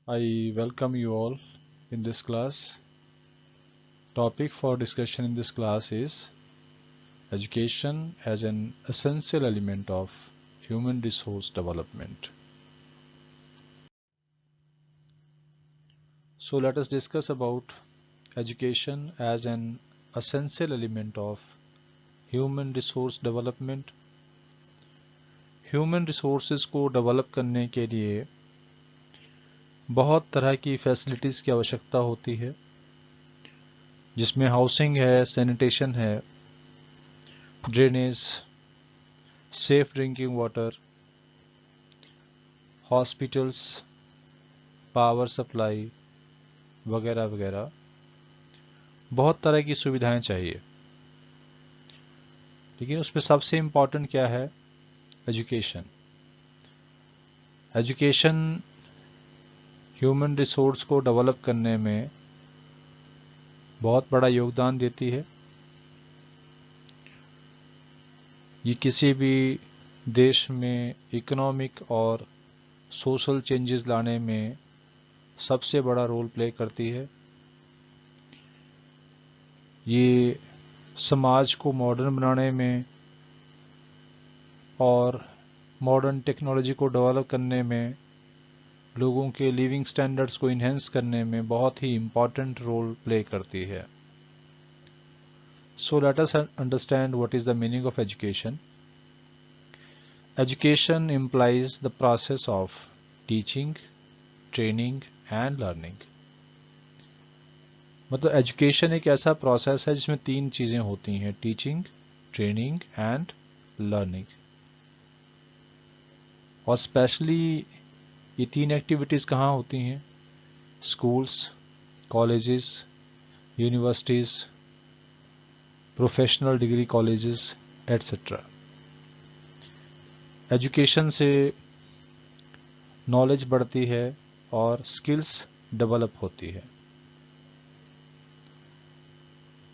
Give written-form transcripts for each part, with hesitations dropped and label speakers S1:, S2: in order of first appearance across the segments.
S1: I welcome you all in this class. Topic for discussion in this class is education as an essential element of human resource development. So let us discuss about education as an essential element of human resource development. Human resources को develop करने के लिए बहुत तरह की facilities की आवश्यकता होती है, जिसमें हाउसिंग है, सैनिटेशन है, drainage, safe drinking water, hospitals, power supply वगैरह वगैरह बहुत तरह की सुविधाएं चाहिए। लेकिन उसमें सबसे इम्पॉर्टेंट क्या है? एजुकेशन। एजुकेशन ह्यूमन रिसोर्स को डेवलप करने में बहुत बड़ा योगदान देती है। ये किसी भी देश में इकोनॉमिक और सोशल चेंजेस लाने में सबसे बड़ा रोल प्ले करती है। ये समाज को मॉडर्न बनाने में और मॉडर्न टेक्नोलॉजी को डेवलप करने में, लोगों के लिविंग स्टैंडर्ड्स को इन्हेंस करने में बहुत ही इम्पॉर्टेंट रोल प्ले करती है। So let us understand what is the meaning of education. Education implies the process of teaching, training and learning. मतलब एजुकेशन एक ऐसा प्रोसेस है जिसमें तीन चीज़ें होती हैं: टीचिंग, ट्रेनिंग एंड लर्निंग। और स्पेशली ये तीन एक्टिविटीज़ कहाँ होती हैं? Schools, colleges, universities, professional degree colleges etcetera. Education से नॉलेज बढ़ती है और स्किल्स डेवलप होती है।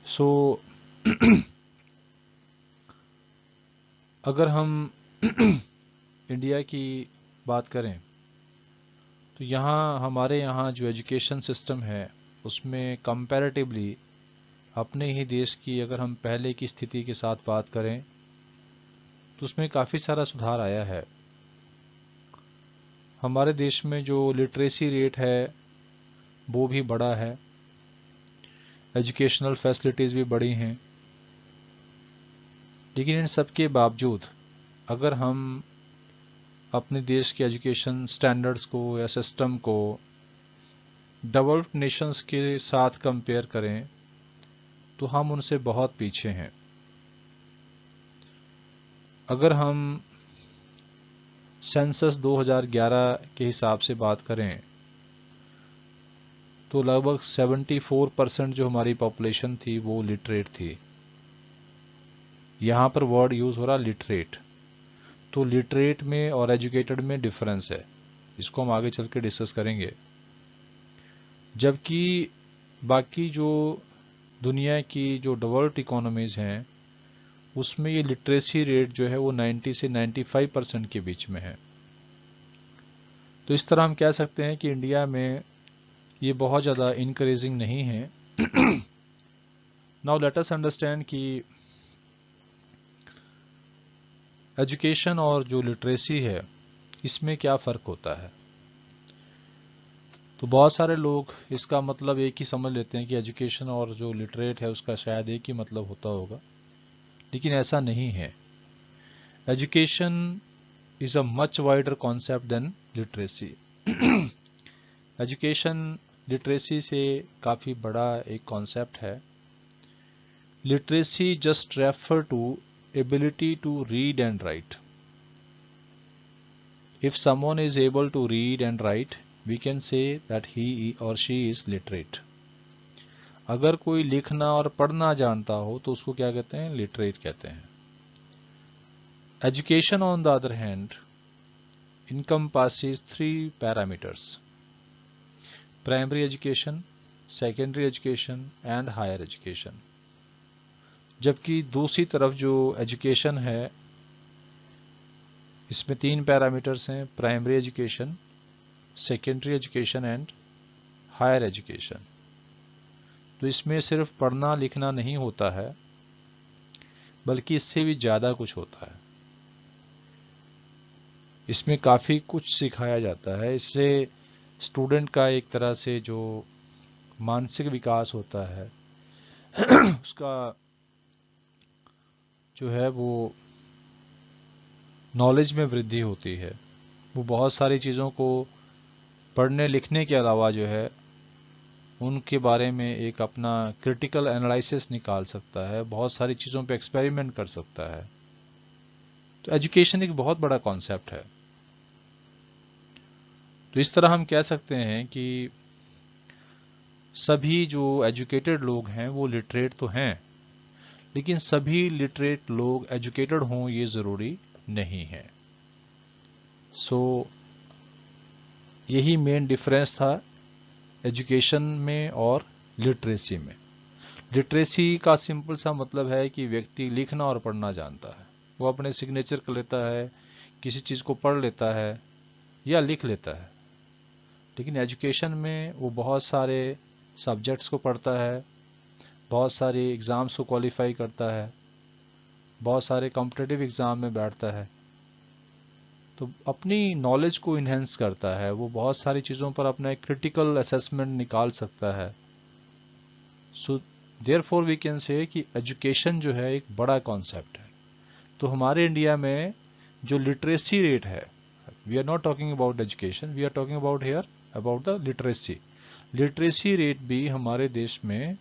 S1: सो अगर हम इंडिया की बात करें तो हमारे यहाँ जो एजुकेशन सिस्टम है उसमें कंपैरेटिवली अपने ही देश की अगर हम पहले की स्थिति के साथ बात करें तो उसमें काफ़ी सारा सुधार आया है। हमारे देश में जो लिटरेसी रेट है वो भी बढ़ा है, एजुकेशनल फैसिलिटीज़ भी बढ़ी हैं। लेकिन इन सब के बावजूद अगर हम अपने देश के एजुकेशन स्टैंडर्ड्स को या सिस्टम को डेवलप्ड नेशंस के साथ कंपेयर करें तो हम उनसे बहुत पीछे हैं। अगर हम सेंसस 2011 के हिसाब से बात करें तो लगभग 74% जो हमारी पॉपुलेशन थी वो लिटरेट थी। यहाँ पर वर्ड यूज़ हो रहा लिटरेट, तो लिटरेट में और एजुकेटेड में डिफरेंस है, इसको हम आगे चल के डिस्कस करेंगे। जबकि बाकी जो दुनिया की जो डेवलप्ड इकोनॉमीज़ हैं उसमें ये लिटरेसी रेट जो है वो 90 से 95% के बीच में है। तो इस तरह हम कह सकते हैं कि इंडिया में ये बहुत ज़्यादा इनकरेजिंग नहीं है। नाउ लेट अस अंडरस्टैंड कि एजुकेशन और जो लिटरेसी है इसमें क्या फ़र्क होता है। तो बहुत सारे लोग इसका मतलब एक ही समझ लेते हैं कि एजुकेशन और जो लिटरेट है उसका शायद एक ही मतलब होता होगा, लेकिन ऐसा नहीं है। Education is a much wider concept than literacy. Education literacy से काफ़ी बड़ा एक कॉन्सेप्ट है। Literacy just refer to ability to read and write. If someone is able to read and write, we can say that he or she is literate. अगर कोई लिखना और पढ़ना जानता हो तो उसको क्या कहते हैं? लिटरेट कहते हैं। Education on the other hand encompasses three parameters: primary education, secondary education and higher education. जबकि दूसरी तरफ जो एजुकेशन है इसमें तीन पैरामीटर्स हैं: primary education, secondary education and higher education. तो इसमें सिर्फ पढ़ना लिखना नहीं होता है, बल्कि इससे भी ज़्यादा कुछ होता है। इसमें काफ़ी कुछ सिखाया जाता है। इससे स्टूडेंट का एक तरह से जो मानसिक विकास होता है उसका जो है वो नॉलेज में वृद्धि होती है। वो बहुत सारी चीज़ों को पढ़ने लिखने के अलावा जो है उनके बारे में एक अपना क्रिटिकल एनालिसिस निकाल सकता है, बहुत सारी चीज़ों पे एक्सपेरिमेंट कर सकता है। तो एजुकेशन एक बहुत बड़ा कॉन्सेप्ट है। तो इस तरह हम कह सकते हैं कि सभी जो एजुकेटेड लोग हैं वो लिटरेट तो हैं, लेकिन सभी लिटरेट लोग एजुकेटेड हों ये ज़रूरी नहीं है। सो यही मेन डिफरेंस था एजुकेशन में और लिटरेसी में। लिटरेसी का सिंपल सा मतलब है कि व्यक्ति लिखना और पढ़ना जानता है, वो अपने सिग्नेचर कर लेता है, किसी चीज़ को पढ़ लेता है या लिख लेता है। लेकिन एजुकेशन में वो बहुत सारे सब्जेक्ट्स को पढ़ता है, बहुत सारे एग्ज़ाम्स को क्वालिफाई करता है, बहुत सारे कॉम्पिटिटिव एग्ज़ाम में बैठता है, तो अपनी नॉलेज को इन्हेंस करता है। वो बहुत सारी चीज़ों पर अपना एक क्रिटिकल असेसमेंट निकाल सकता है। So therefore we can say कि एजुकेशन जो है एक बड़ा कॉन्सेप्ट है। तो हमारे इंडिया में जो लिटरेसी रेट है, we are not talking about education, we are talking about here about the literacy. Literacy rate भी हमारे देश में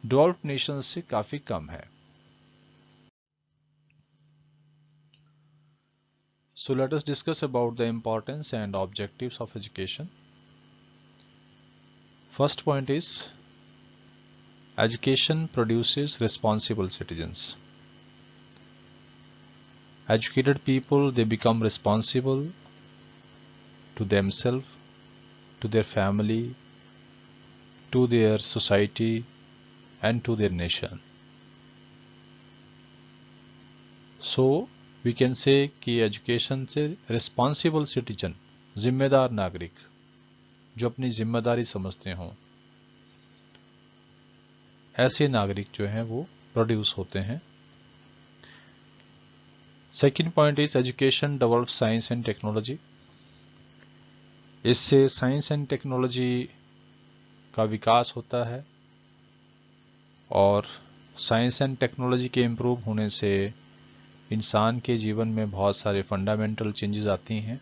S1: डेवलप्ड नेशंस से काफ़ी कम है। So let us discuss about the importance and objectives of education. First point is education produces responsible citizens. Educated people, they become responsible to themselves, to their family, to their society and to their nation. So we can say कि education से responsible citizen, जिम्मेदार नागरिक जो अपनी जिम्मेदारी समझते हों, ऐसे नागरिक जो हैं वो प्रोड्यूस होते हैं। Second point is education develop science and technology. इससे साइंस एंड टेक्नोलॉजी का विकास होता है और साइंस एंड टेक्नोलॉजी के इम्प्रूव होने से इंसान के जीवन में बहुत सारे फंडामेंटल चेंजेस आती हैं।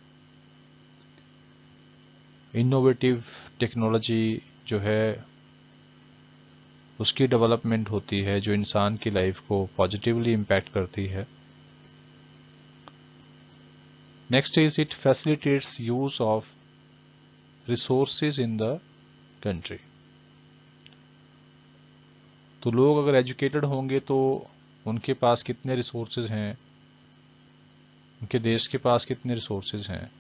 S1: इनोवेटिव टेक्नोलॉजी जो है उसकी डेवलपमेंट होती है जो इंसान की लाइफ को पॉजिटिवली इम्पैक्ट करती है। Next is it facilitates use of resources in the country. तो लोग अगर एजुकेटेड होंगे तो उनके पास कितने रिसोर्सेज हैं, उनके देश के पास कितने रिसोर्सेज हैं,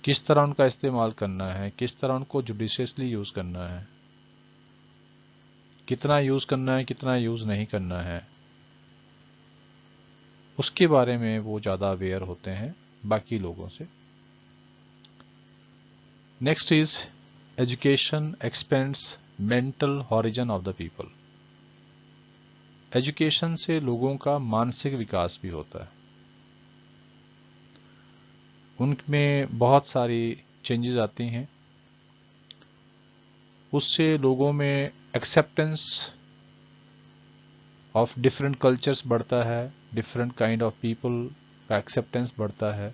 S1: किस तरह उनका इस्तेमाल करना है, किस तरह उनको जुडिशियसली यूज़ करना है, कितना यूज़ करना है, कितना यूज़ नहीं करना है, उसके बारे में वो ज़्यादा अवेयर होते हैं बाकी लोगों से। Next is education expends mental horizon of the people. Education से लोगों का मानसिक विकास भी होता है, उनमें बहुत सारी चेंजेस आती हैं, उससे लोगों में एक्सेप्टेंस ऑफ डिफरेंट कल्चर्स बढ़ता है, डिफरेंट काइंड ऑफ पीपल का एक्सेप्टेंस बढ़ता है।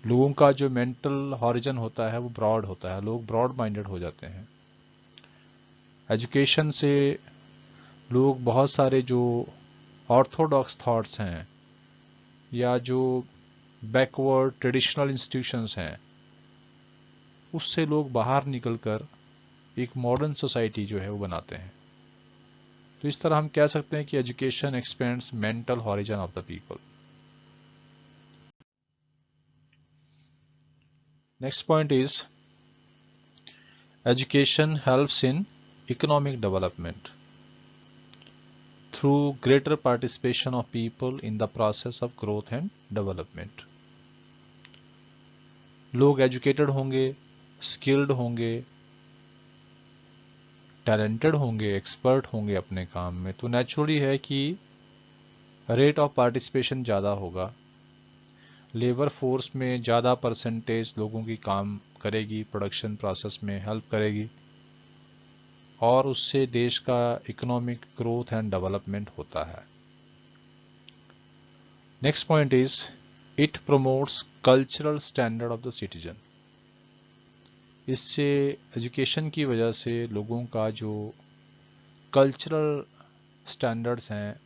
S1: लोगों का जो मेंटल हॉरिजन होता है वो ब्रॉड होता है, लोग ब्रॉड माइंडेड हो जाते हैं। एजुकेशन से लोग बहुत सारे जो ऑर्थोडॉक्स थॉट्स हैं या जो बैकवर्ड ट्रेडिशनल इंस्टीट्यूशंस हैं उससे लोग बाहर निकलकर एक मॉडर्न सोसाइटी जो है वो बनाते हैं। तो इस तरह हम कह सकते हैं कि education expends mental horizon of the people. Next point is education helps in economic development through greater participation of people in the process of growth and development. लोग एजुकेटेड होंगे, स्किल्ड होंगे, टैलेंटेड होंगे, एक्सपर्ट होंगे अपने काम में, तो naturally है कि रेट ऑफ पार्टिसिपेशन ज़्यादा होगा, लेबर फोर्स में ज़्यादा परसेंटेज लोगों की काम करेगी, प्रोडक्शन प्रोसेस में हेल्प करेगी, और उससे देश का इकोनॉमिक ग्रोथ एंड डेवलपमेंट होता है। Next point is it promotes cultural standard of the citizen. इससे एजुकेशन की वजह से लोगों का जो कल्चरल स्टैंडर्ड्स हैं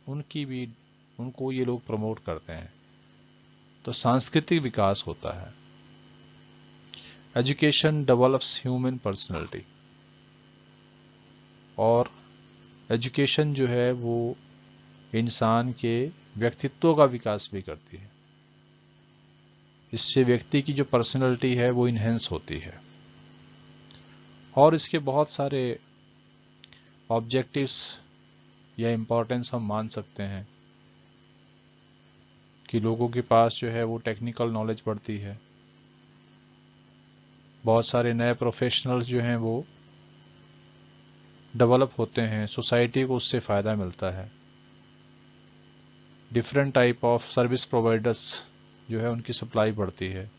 S1: उनको ये लोग प्रमोट करते हैं, तो सांस्कृतिक विकास होता है। एजुकेशन डेवलप्स ह्यूमन पर्सनैलिटी, और एजुकेशन जो है वो इंसान के व्यक्तित्व का विकास भी करती है। इससे व्यक्ति की जो पर्सनैलिटी है वो इन्हेंस होती है। और इसके बहुत सारे ऑब्जेक्टिव्स या इम्पोर्टेंस हम मान सकते हैं कि लोगों के पास जो है वो टेक्निकल नॉलेज बढ़ती है, बहुत सारे नए प्रोफेशनल्स जो हैं वो डेवलप होते हैं, सोसाइटी को उससे फ़ायदा मिलता है, different type of service providers जो है उनकी सप्लाई बढ़ती है।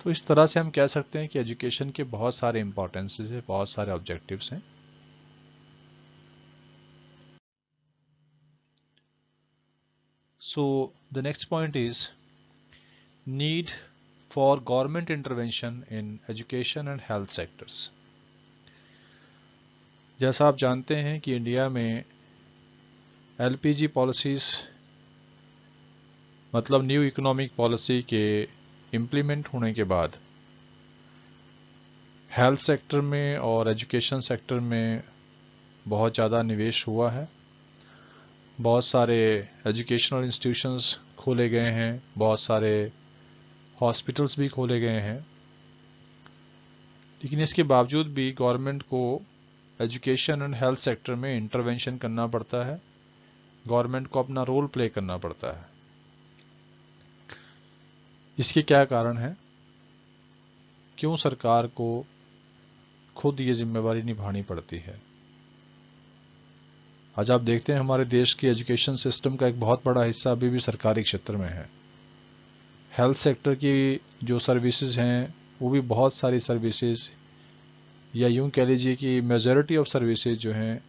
S1: तो इस तरह से हम कह सकते हैं कि एजुकेशन के बहुत सारे इम्पोर्टेंसेस है, बहुत सारे ऑब्जेक्टिव्स हैं। So the next point is need for government intervention in education and health sectors। जैसा आप जानते हैं कि इंडिया में एलपीजी पॉलिसीज मतलब न्यू इकोनॉमिक पॉलिसी के इम्प्लीमेंट होने के बाद हेल्थ सेक्टर में और एजुकेशन सेक्टर में बहुत ज़्यादा निवेश हुआ है। बहुत सारे एजुकेशनल इंस्टीट्यूशंस खोले गए हैं, बहुत सारे हॉस्पिटल्स भी खोले गए हैं, लेकिन इसके बावजूद भी गवर्नमेंट को एजुकेशन एंड हेल्थ सेक्टर में इंटरवेंशन करना पड़ता है, गवर्नमेंट को अपना रोल प्ले करना पड़ता है। इसके क्या कारण है, क्यों सरकार को खुद ये जिम्मेवारी निभानी पड़ती है? आज आप देखते हैं हमारे देश की एजुकेशन सिस्टम का एक बहुत बड़ा हिस्सा अभी भी सरकारी क्षेत्र में है। हेल्थ सेक्टर की जो सर्विसेज हैं वो भी बहुत सारी सर्विसेज, या यूं कह लीजिए कि मेजॉरिटी ऑफ सर्विसेज जो हैं,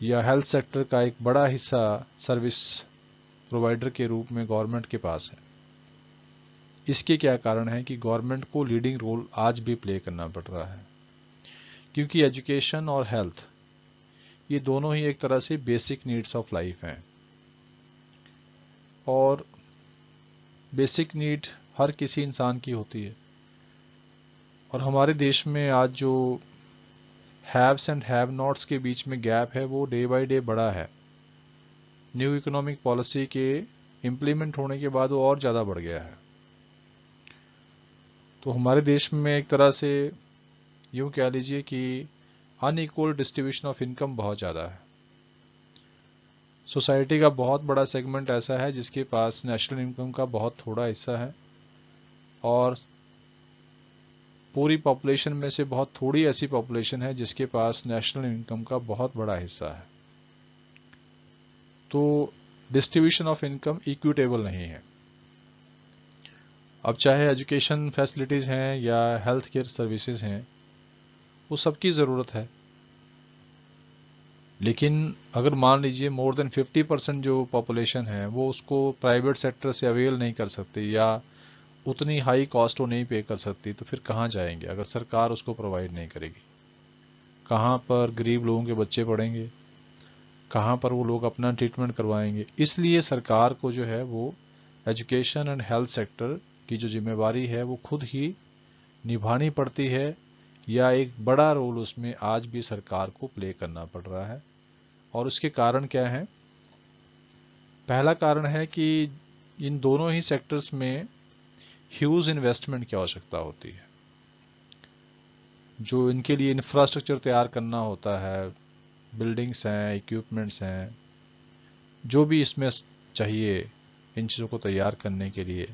S1: या हेल्थ सेक्टर का एक बड़ा हिस्सा सर्विस प्रोवाइडर के रूप में गवर्नमेंट के पास है। इसके क्या कारण है कि गवर्नमेंट को लीडिंग रोल आज भी प्ले करना पड़ रहा है, क्योंकि एजुकेशन और हेल्थ ये दोनों ही एक तरह से बेसिक नीड्स ऑफ लाइफ हैं, और बेसिक नीड हर किसी इंसान की होती है। और हमारे देश में आज जो हैव्स एंड हैव नॉट्स के बीच में गैप है वो डे बाय डे बड़ा है। न्यू इकोनॉमिक पॉलिसी के इम्प्लीमेंट होने के बाद वो और ज़्यादा बढ़ गया है। तो हमारे देश में एक तरह से यूँ कह लीजिए कि अनइक्वल डिस्ट्रीब्यूशन ऑफ इनकम बहुत ज़्यादा है। सोसाइटी का बहुत बड़ा सेगमेंट ऐसा है जिसके पास नेशनल इनकम का बहुत थोड़ा हिस्सा है, और पूरी पॉपुलेशन में से बहुत थोड़ी ऐसी पॉपुलेशन है जिसके पास नेशनल इनकम का बहुत बड़ा हिस्सा है। तो डिस्ट्रीब्यूशन ऑफ इनकम इक्विटेबल नहीं है। अब चाहे एजुकेशन फैसिलिटीज़ हैं या हेल्थ केयर सर्विसेज हैं, वो सबकी ज़रूरत है, लेकिन अगर मान लीजिए मोर देन 50% जो पॉपुलेशन है वो उसको प्राइवेट सेक्टर से अवेल नहीं कर सकती, या उतनी हाई कॉस्ट वो नहीं पे कर सकती, तो फिर कहाँ जाएंगे अगर सरकार उसको प्रोवाइड नहीं करेगी? कहाँ पर गरीब लोगों के बच्चे पढ़ेंगे, कहाँ पर वो लोग अपना ट्रीटमेंट करवाएंगे? इसलिए सरकार को जो है वो एजुकेशन एंड हेल्थ सेक्टर की जो जिम्मेवारी है वो खुद ही निभानी पड़ती है, या एक बड़ा रोल उसमें आज भी सरकार को प्ले करना पड़ रहा है। और उसके कारण क्या है? पहला कारण है कि इन दोनों ही सेक्टर्स में ह्यूज इन्वेस्टमेंट की आवश्यकता होती है। जो इनके लिए इंफ्रास्ट्रक्चर तैयार करना होता है, बिल्डिंग्स हैं, इक्विपमेंट्स हैं, जो भी इसमें चाहिए इन चीज़ों को तैयार करने के लिए,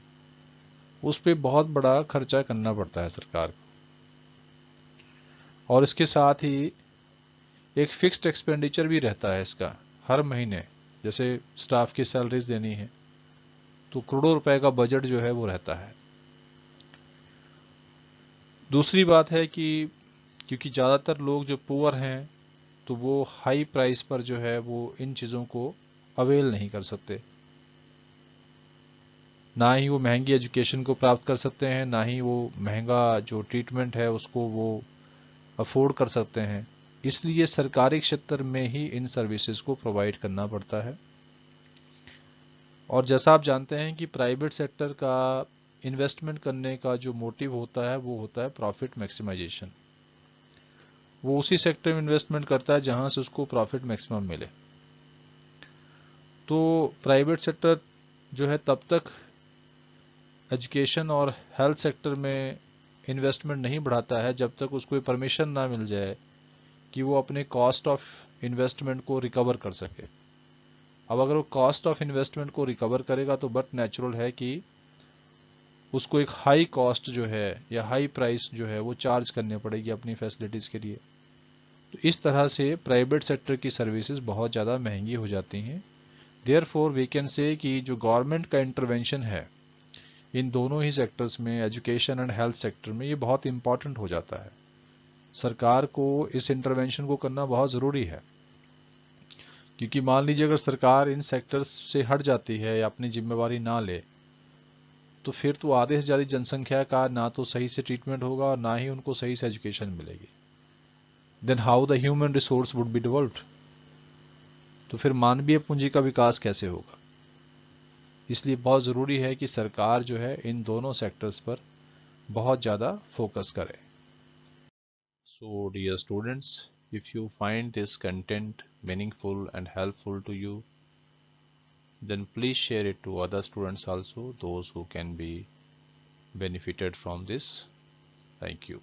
S1: उस पर बहुत बड़ा खर्चा करना पड़ता है सरकार को। और इसके साथ ही एक फिक्स्ड एक्सपेंडिचर भी रहता है इसका हर महीने, जैसे स्टाफ की सैलरीज देनी है तो करोड़ों रुपए का बजट जो है वो रहता है। दूसरी बात है कि क्योंकि ज़्यादातर लोग जो पुअर हैं तो वो हाई प्राइस पर जो है वो इन चीज़ों को अवेल नहीं कर सकते, ना ही वो महंगी एजुकेशन को प्राप्त कर सकते हैं, ना ही वो महंगा जो ट्रीटमेंट है उसको वो अफोर्ड कर सकते हैं। इसलिए सरकारी क्षेत्र में ही इन सर्विसेज को प्रोवाइड करना पड़ता है। और जैसा आप जानते हैं कि प्राइवेट सेक्टर का इन्वेस्टमेंट करने का जो मोटिव होता है वो होता है प्रॉफिट मैक्सिमाइजेशन। वो उसी सेक्टर में इन्वेस्टमेंट करता है जहां से उसको प्रॉफिट मैक्सिमम मिले। तो प्राइवेट सेक्टर जो है तब तक एजुकेशन और हेल्थ सेक्टर में इन्वेस्टमेंट नहीं बढ़ाता है जब तक उसको परमिशन ना मिल जाए कि वो अपने कॉस्ट ऑफ इन्वेस्टमेंट को रिकवर कर सके। अब अगर वो कॉस्ट ऑफ इन्वेस्टमेंट को रिकवर करेगा तो बट नेचुरल है कि उसको एक हाई कॉस्ट जो है या हाई प्राइस जो है वो चार्ज करने पड़ेगी अपनी फैसिलिटीज़ के लिए। तो इस तरह से प्राइवेट सेक्टर की सर्विसेज बहुत ज़्यादा महंगी हो जाती हैं। देयरफॉर वी कैन से कि जो गवर्नमेंट का इंटरवेंशन है इन दोनों ही सेक्टर्स में, एजुकेशन एंड हेल्थ सेक्टर में, ये बहुत इंपॉर्टेंट हो जाता है। सरकार को इस इंटरवेंशन को करना बहुत ज़रूरी है, क्योंकि मान लीजिए अगर सरकार इन सेक्टर्स से हट जाती है या अपनी जिम्मेवारी ना ले तो फिर तो आधे से ज़्यादा जनसंख्या का ना तो सही से ट्रीटमेंट होगा और ना ही उनको सही से एजुकेशन मिलेगी। Then how the human resource would be developed, तो फिर मानवीय पूंजी का विकास कैसे होगा। इसलिए बहुत ज़रूरी है कि सरकार जो है इन दोनों सेक्टर्स पर बहुत ज़्यादा फोकस करे। So dear students, if you find this content meaningful and helpful to you, then please share it to other students also, those who can be benefited from this. Thank you.